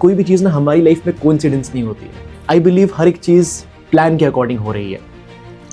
कोई भी चीज़ ना हमारी लाइफ में कोइंसिडेंस नहीं होती है। आई बिलीव हर एक चीज़ प्लान के अकॉर्डिंग हो रही है।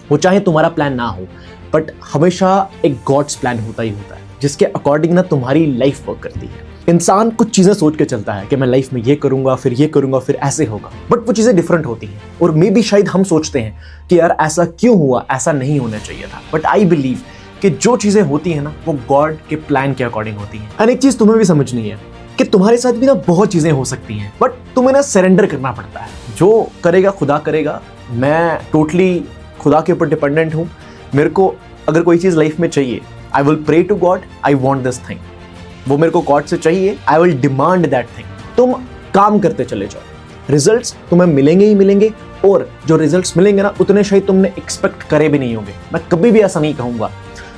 वो चाहे तुम्हारा प्लान ना हो, बट हमेशा एक गॉड्स प्लान होता ही होता है, जिसके अकॉर्डिंग ना तुम्हारी लाइफ वर्क करती है। इंसान कुछ चीज़ें सोच के चलता है कि मैं लाइफ में ये करूंगा, फिर ऐसे होगा, बट वो चीज़ें डिफरेंट होती हैं। और मे बी शायद हम सोचते हैं कि यार ऐसा क्यों हुआ, ऐसा नहीं होना चाहिए था। बट आई बिलीव कि जो चीज़ें होती हैं ना, वो गॉड के प्लान के अकॉर्डिंग होती हैं। एंड एक चीज़ तुम्हें भी समझनी है कि तुम्हारे साथ भी ना बहुत चीज़ें हो सकती हैं, बट तुम्हें ना सरेंडर करना पड़ता है। जो करेगा खुदा करेगा। मैं टोटली खुदा के ऊपर डिपेंडेंट हूँ। मेरे को अगर कोई चीज़ लाइफ में चाहिए, I will pray to God, I want this thing. वो मेरे को गॉड से चाहिए, I will demand that thing. तुम काम करते चले जाओ, रिजल्ट्स तुम्हें मिलेंगे ही मिलेंगे। और जो रिजल्ट्स मिलेंगे ना, उतने शायद तुमने एक्सपेक्ट करे भी नहीं होंगे। मैं कभी भी ऐसा नहीं कहूँगा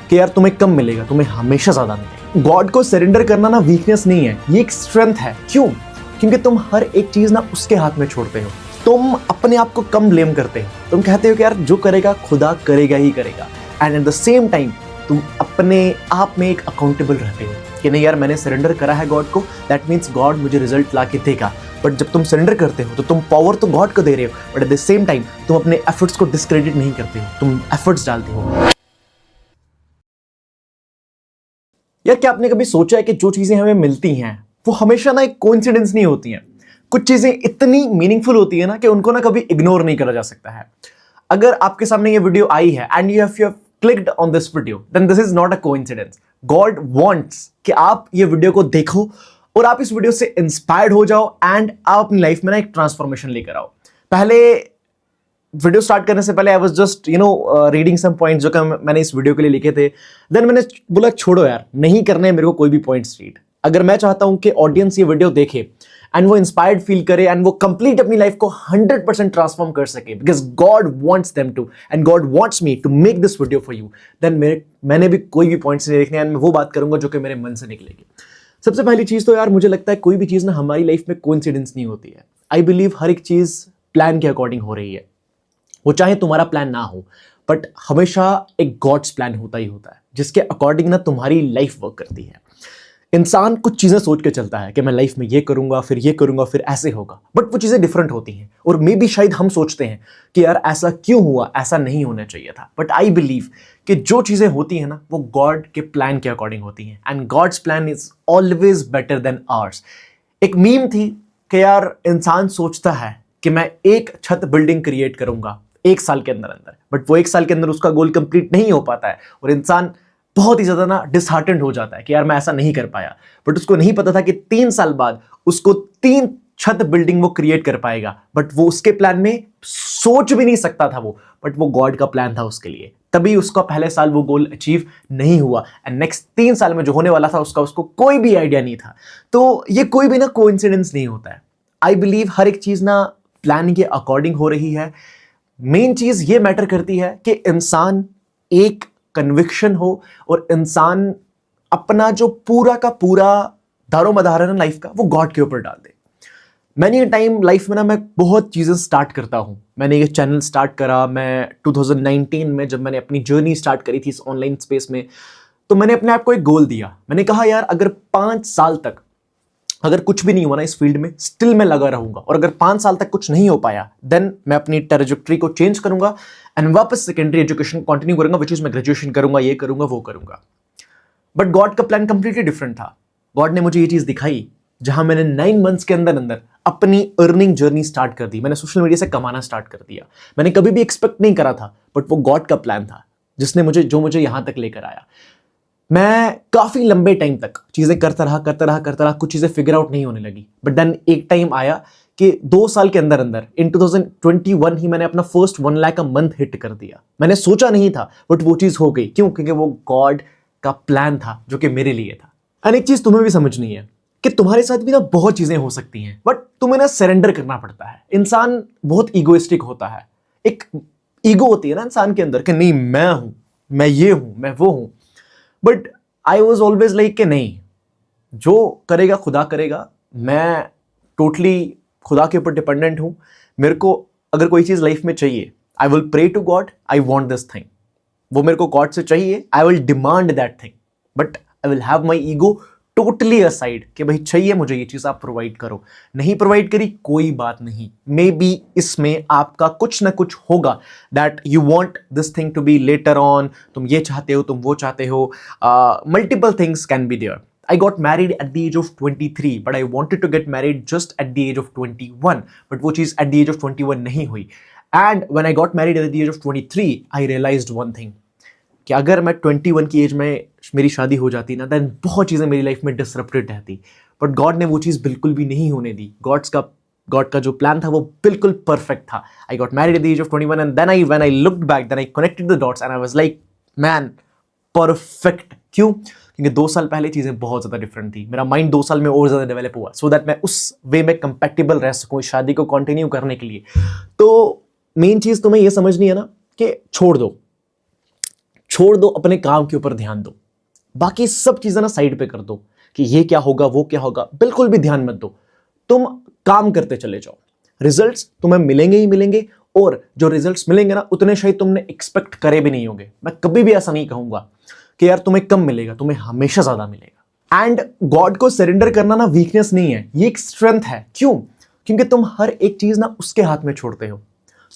कि यार तुम्हें कम मिलेगा, तुम्हें हमेशा ज़्यादा मिलेगा। गॉड को सरेंडर करना ना वीकनेस नहीं है, ये एक स्ट्रेंथ है। क्यों? क्योंकि तुम हर एक चीज़ ना उसके हाथ में छोड़ते हो। तुम अपने आप को कम ब्लेम करते हो। तुम कहते हो कि यार जो करेगा खुदा करेगा ही करेगा। And eight the same time तुम अपने आप में एक अकाउंटेबल रहते हो कि नहीं यार, मैंने सरेंडर करा है गॉड को, दैट मीन्स गॉड मुझे रिजल्ट ला के देगा। बट जब तुम सरेंडर करते हो तो तुम पावर तो गॉड को दे रहे हो, but at the same time तुम अपने एफर्ट्स को डिस्क्रेडिट नहीं करते हो, तुम एफर्ट्स डालते हो। यार क्या आपने कभी सोचा है कि जो चीजें हमें मिलती हैं वो हमेशा ना एक कोइंसिडेंस नहीं होती हैं। कुछ चीजें इतनी मीनिंगफुल होती है ना कि उनको ना कभी इग्नोर नहीं करा जा सकता है। अगर आपके सामने ये वीडियो आई है and you have clicked on this video, then this is not a coincidence. God wants कि आप ये वीडियो को देखो और आप इस वीडियो से इंस्पायर्ड हो जाओ एंड आप अपनी लाइफ में ना एक ट्रांसफॉर्मेशन लेकर आओ। पहले वीडियो स्टार्ट करने से पहले I was just reading some points जो कि मैंने इस वीडियो के लिए लिखे थे। देन मैंने बोला छोड़ो यार, नहीं करने मेरे को कोई भी पॉइंट्स रीड। अगर मैं चाहता हूं कि ऑडियंस ये वीडियो देखे एंड वो इंस्पायर्ड फील करे एंड वो कंप्लीट अपनी लाइफ को 100% ट्रांसफॉर्म कर सके, because God wants them to and God wants me to make this video for you, then मैंने भी कोई भी पॉइंट्स नहीं देखने एंड मैं वो बात करूंगा जो कि मेरे मन से निकलेगी। सबसे पहली चीज तो यार मुझे लगता है कोई भी चीज ना हमारी लाइफ में कोइंसिडेंस नहीं होती है। आई बिलीव हर एक चीज प्लान के अकॉर्डिंग हो रही है। वो चाहे तुम्हारा प्लान ना हो, बट हमेशा एक गॉड्स प्लान होता ही होता है, जिसके अकॉर्डिंग ना तुम्हारी लाइफ वर्क करती है। इंसान कुछ चीजें सोच के चलता है कि मैं लाइफ में ये करूंगा, फिर ऐसे होगा, बट वो चीजें डिफरेंट होती हैं। और मे बी शायद हम सोचते हैं कि यार ऐसा क्यों हुआ, ऐसा नहीं होना चाहिए था। बट आई बिलीव कि जो चीजें होती हैं ना, वो गॉड के प्लान के अकॉर्डिंग होती हैं and God's plan is always better than ours. एक मीम थी कि यार इंसान सोचता है कि मैं एक छत बिल्डिंग क्रिएट करूंगा 1 साल के अंदर अंदर, बट वो 1 साल के अंदर उसका गोल कंप्लीट नहीं हो पाता है और इंसान बहुत ही ज्यादा ना डिसहार्टेंड हो जाता है कि यार मैं ऐसा नहीं कर पाया। बट उसको नहीं पता था कि 3 साल बाद उसको 3 छत बिल्डिंग वो क्रिएट कर पाएगा। बट वो उसके प्लान में सोच भी नहीं सकता था वो, बट वो गॉड का प्लान था उसके लिए। तभी उसका पहले साल वो गोल अचीव नहीं हुआ एंड नेक्स्ट 3 साल में जो होने वाला था उसको कोई भी आइडिया नहीं था। तो ये कोई भी ना कोइंसिडेंस नहीं होता है। आई बिलीव हर एक चीज ना प्लान के अकॉर्डिंग हो रही है। मेन चीज ये मैटर करती है कि इंसान एक कन्विक्शन हो और इंसान अपना जो पूरा का पूरा दारोमदार है ना लाइफ का, वो गॉड के ऊपर डाल दे। मैनी टाइम लाइफ में ना मैं बहुत चीजें स्टार्ट करता हूं। मैंने ये चैनल स्टार्ट करा मैं 2019 में, जब मैंने अपनी जर्नी स्टार्ट करी थी इस ऑनलाइन स्पेस में। तो मैंने अपने आप को एक गोल दिया। मैंने कहा यार अगर 5 साल तक अगर कुछ भी नहीं हुआ ना इस फील्ड में, स्टिल मैं लगा रहूंगा। और अगर 5 साल तक कुछ नहीं हो पाया, देन मैं अपनी ट्रैजेक्टरी को चेंज करूंगा एंड वापस सेकेंडरी एजुकेशन कंटिन्यू करूंगा, विच इज मैं ग्रेजुएशन करूंगा, ये करूंगा, वो करूंगा। बट गॉड का प्लान कंप्लीटली डिफरेंट था। गॉड ने मुझे ये चीज दिखाई जहां मैंने 9 मंथ्स के अंदर अंदर अपनी अर्निंग जर्नी स्टार्ट कर दी। मैंने सोशल मीडिया से कमाना स्टार्ट कर दिया। मैंने कभी भी एक्सपेक्ट नहीं करा था, बट वो गॉड का प्लान था जिसने मुझे यहां तक लेकर आया। मैं काफी लंबे टाइम तक चीजें करता रहा, कुछ चीजें फिगर आउट नहीं होने लगी। बट देन एक टाइम आया कि 2 साल के अंदर अंदर इन 2021 ही मैंने अपना फर्स्ट 1 लाख मंथ हिट कर दिया। मैंने सोचा नहीं था, बट वो चीज हो गई। क्यों? क्योंकि वो गॉड का प्लान था जो कि मेरे लिए था। और एक चीज तुम्हें भी समझनी है कि तुम्हारे साथ भी ना बहुत चीजें हो सकती हैं, बट तुम्हें ना सरेंडर करना पड़ता है। इंसान बहुत ईगोइस्टिक होता है। एक ईगो होती है ना इंसान के अंदर कि नहीं मैं हूं, मैं ये हूं, मैं वो हूं। But I was always like कि नहीं, जो करेगा खुदा करेगा। मैं टोटली खुदा के ऊपर डिपेंडेंट हूं। मेरे को अगर कोई चीज लाइफ में चाहिए, I will pray to God, I want this thing. वो मेरे को गॉड से चाहिए, I will demand that thing, but I will have my ego totally aside कि भाई चाहिए मुझे ये चीज आप प्रोवाइड करो, नहीं प्रोवाइड करी कोई बात नहीं, मे बी इसमें आपका कुछ ना कुछ होगा that you want this thing to be later on, तुम ये चाहते हो, तुम वो चाहते हो, multiple things can be there. I got married at the age of 23, but I wanted to get married just at the age of 21. But वो चीज at the age of 21 नहीं हुई. And when I got married at the age of 23, I realized one thing कि अगर मैं 21 की as में मेरी शादी हो जाती ना, then बहुत चीजें मेरी लाइफ में डिसरप्टेड रहती. बट गॉड ने वो चीज बिल्कुल भी नहीं होने दी. गॉड का जो प्लान था वो बिल्कुल परफेक्ट था. I got married at the age of 21 and then when I looked back, then I connected the dots and I was like man perfect. क्यों? क्योंकि 2 साल पहले चीजें बहुत ज्यादा डिफरेंट थी. मेरा माइंड 2 साल में और ज्यादा डेवलप हुआ सो दैट मैं उस वे में कंपैटिबल रह सकूं इस शादी को कंटिन्यू करने के लिए. तो मेन चीज तुम्हें यह समझनी है ना कि छोड़ दो, अपने काम के ऊपर ध्यान दो, बाकी सब चीजें ना साइड पे कर दो कि ये क्या होगा वो क्या होगा, बिल्कुल भी ध्यान मत दो. तुम काम करते चले जाओ, रिजल्ट्स तुम्हें मिलेंगे ही मिलेंगे, और जो रिजल्ट्स मिलेंगे ना उतने शायद तुमने एक्सपेक्ट करे भी नहीं होंगे. मैं कभी भी ऐसा नहीं कहूंगा कि यार तुम्हें कम मिलेगा, तुम्हें हमेशा ज्यादा मिलेगा. एंड गॉड को सरेंडर करना ना वीकनेस नहीं है, ये एक स्ट्रेंथ है. क्यों? क्योंकि तुम हर एक चीज ना उसके हाथ में छोड़ते हो.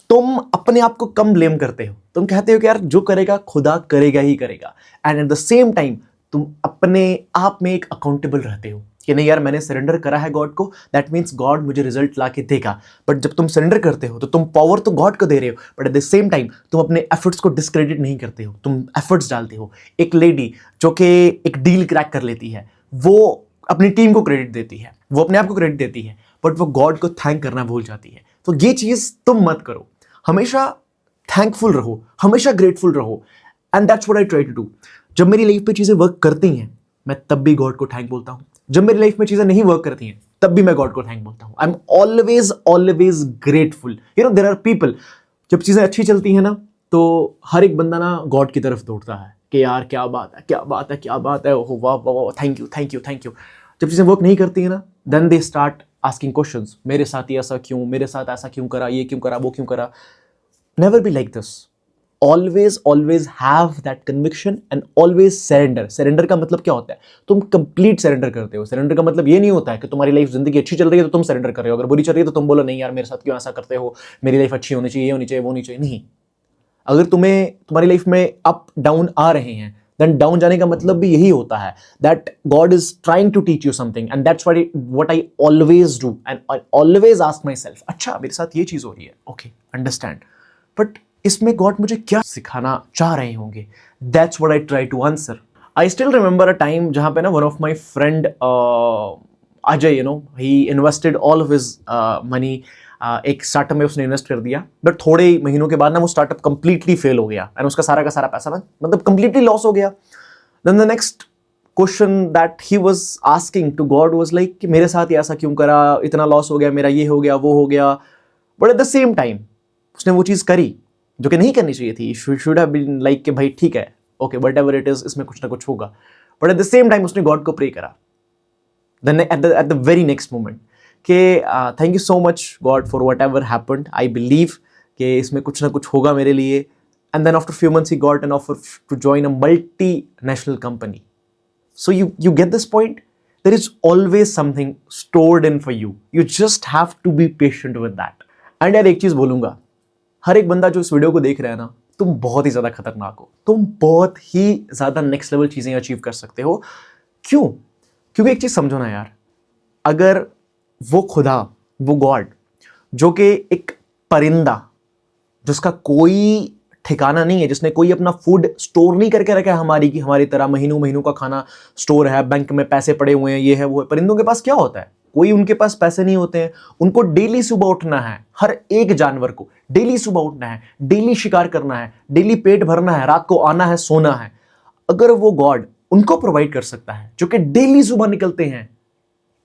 तुम अपने आप को कम ब्लेम करते हो. तुम कहते हो कि यार जो करेगा खुदा करेगा ही करेगा. And eight the same time तुम अपने आप में एक अकाउंटेबल रहते हो कि नहीं यार मैंने सरेंडर करा है गॉड को, दैट मीन्स गॉड मुझे रिजल्ट ला के देगा. बट जब तुम सरेंडर करते हो तो तुम पावर तो गॉड को दे रहे हो, but at the same time तुम अपने एफर्ट्स को डिस्क्रेडिट नहीं करते हो, तुम एफर्ट्स डालते हो. एक लेडी जो कि एक डील क्रैक कर लेती है, वो अपनी टीम को क्रेडिट देती है, वो अपने आप को क्रेडिट देती है, बट वो गॉड को थैंक करना भूल जाती है. तो ये चीज तुम मत करो. हमेशा थैंकफुल रहो, हमेशा ग्रेटफुल रहो. And that's what I try to do. जब मेरी लाइफ पे चीजें वर्क करती हैं मैं तब भी गॉड को थैंक बोलता हूं. जब मेरी लाइफ में चीजें नहीं वर्क करती हैं तब भी मैं गॉड को थैंक बोलता हूं. I am always grateful. You know there are people, जब चीजें अच्छी चलती हैं ना तो हर एक बंदा ना गॉड की तरफ दौड़ता है कि यार क्या बात है, क्या बात है, क्या बात है, ओह वाह वाह, thank you thank you thank you. जब चीजें वर्क नहीं करती है ना, then they start asking questions. मेरे साथ ही ऐसा क्यों, मेरे साथ ऐसा क्यों करा, ये क्यों करा, वो क्यों करा. Never be like this. Always have that conviction and always surrender. Surrender का मतलब क्या होता है? तुम complete surrender करते हो. Surrender का मतलब ये नहीं होता है कि तुम्हारी लाइफ जिंदगी अच्छी चल रही है तो तुम surrender कर रहे हो, अगर बुरी चल रही है तो तुम बोलो नहीं यार मेरे साथ क्यों ऐसा करते हो, मेरी लाइफ अच्छी होनी चाहिए, ये होनी चाहिए, वो होनी चाहिए. नहीं, अगर तुम्हारी लाइफ में अप डाउन आ रहे हैं देन डाउन जाने का मतलब भी यही होता है that God is trying to teach you something. And that's what I always do. And I always ask myself, अच्छा मेरे साथ ये चीज हो रही है, ओके अंडरस्टैंड, बट इसमें गॉड मुझे क्या सिखाना चाह रहे होंगे. That's what I try to answer. I still remember a time जहां पे ना one of my friend Ajay, you know, he invested all of his money एक स्टार्टअप में उसने इन्वेस्ट कर दिया. बट थोड़े महीनों के बाद ना वो स्टार्टअप कंप्लीटली फेल हो गया एंड उसका सारा का सारा पैसा ना मतलब कंप्लीटली लॉस हो गया. Then the next question that he was asking to God was like कि मेरे साथ ही ऐसा क्यों करा, इतना लॉस हो गया मेरा, ये हो गया वो हो गया. But at the same time उसने वो चीज करी जो कि नहीं करनी चाहिए थी. शुड हैव बीन लाइक कि भाई ठीक है, ओके व्हाटएवर इट इज, इसमें कुछ ना कुछ होगा. But at the same time उसने गॉड को प्रे करा then at the very next moment कि thank you so much God for whatever happened, I believe कि इसमें कुछ ना कुछ होगा मेरे लिए. And then after few months he got an offer to join a multinational company. So you get this point. There is always something stored in for you. You just have to be patient with that. And यार एक चीज बोलूंगा, हर एक बंदा जो इस video को देख रहा है ना, तुम बहुत ही ज्यादा खतरनाक हो, तुम बहुत ही ज्यादा नेक्स्ट लेवल चीजें अचीव कर सकते हो. क्यों? क्योंकि एक चीज समझो ना यार, अगर वो खुदा, वो गॉड जो कि एक परिंदा जिसका कोई ठिकाना नहीं है, जिसने कोई अपना फूड स्टोर नहीं करके रखा है हमारी तरह महीनों का खाना स्टोर है, बैंक में पैसे पड़े हुए हैं, ये है वो है. परिंदों के पास क्या होता है? कोई उनके पास पैसे नहीं होते हैं. उनको डेली सुबह उठना है, हर एक जानवर को डेली सुबह उठना है, डेली शिकार करना है, डेली पेट भरना है, रात को आना है, सोना है. अगर वो गॉड उनको प्रोवाइड कर सकता है जो कि डेली सुबह निकलते हैं,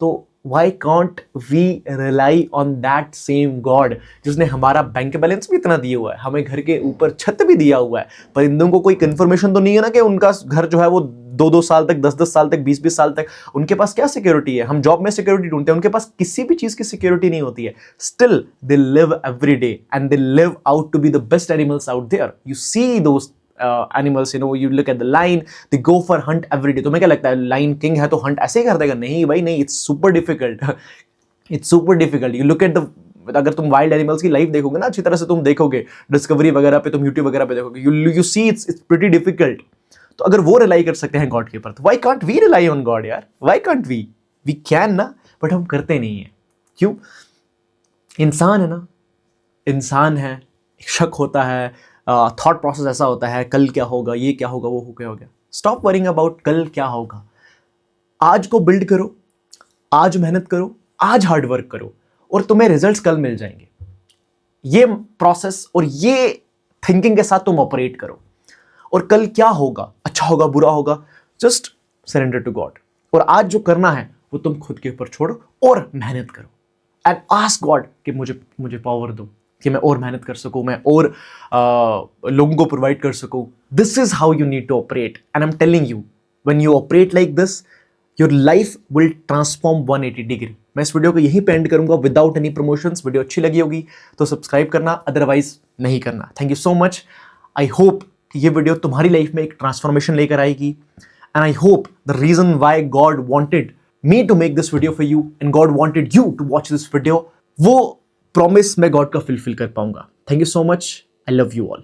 तो why can't we rely on that same God जिसने हमारा बैंक बैलेंस भी इतना दिया हुआ है, हमें घर के ऊपर छत भी दिया हुआ है. परिंदों को कोई कंफर्मेशन तो नहीं है ना कि उनका घर जो है वो 2-2 साल तक, 10-10 साल तक, 20-20 साल तक, उनके पास क्या सिक्योरिटी है? हम जॉब में सिक्योरिटी ढूंढते हैं, उनके पास किसी भी चीज की सिक्योरिटी नहीं होती है. Still they live every day and they live out to be the best animals out there. You see दोस्त animals, you know, you look at the line, they go for hunt every day. तुम्हें क्या लगता है Lion King है तो Hunt ऐसे ही कर देगा? नहीं भाई नहीं, it's super difficult. It's super difficult. You look at the, अगर तुम वाइल्ड एनिमल्स की लाइफ देखोगे ना अच्छी तरह से, तुम देखोगे डिस्कवरी वगैरह पे, तुम यूट्यूब वगैरह पे देखोगे, you see it's pretty difficult. तो अगर वो रिलाई कर सकते हैं गॉड के ऊपर, तो why can't we rely on God यार? व्हाई कांट वी कैन ना, बट हम करते नहीं है. क्यों? इंसान है ना, इंसान है, शक होता है, थॉट प्रोसेस ऐसा होता है, कल क्या होगा, ये क्या होगा, वो क्या हो गया. स्टॉप वरिंग अबाउट कल क्या होगा. आज को बिल्ड करो, आज मेहनत करो, आज हार्ड वर्क करो, और तुम्हें रिजल्ट्स कल मिल जाएंगे. ये प्रोसेस और ये थिंकिंग के साथ तुम ऑपरेट करो. और कल क्या होगा, अच्छा होगा, बुरा होगा, जस्ट सरेंडर टू गॉड. और आज जो करना है वो तुम खुद के ऊपर छोड़ो और मेहनत करो. एंड आस्क गॉड कि मुझे पावर दो कि मैं और मेहनत कर सकूं, मैं और लोगों को प्रोवाइड कर सकूं. This is how you need to operate. And I am telling you, when you operate like this, your life will transform 180 degree. मैं इस वीडियो को यहीं पे एंड करूंगा विदाउट एनी प्रमोशंस. वीडियो अच्छी लगी होगी तो सब्सक्राइब करना, अदरवाइज नहीं करना. Thank you so much. I hope कि ये वीडियो तुम्हारी लाइफ में एक ट्रांसफॉर्मेशन लेकर आएगी. And I hope the reason why God wanted me to make this video for you and God wanted you to watch this video, वो promise मैं God का फुलफिल कर पाऊंगा. Thank you so much. I love you all.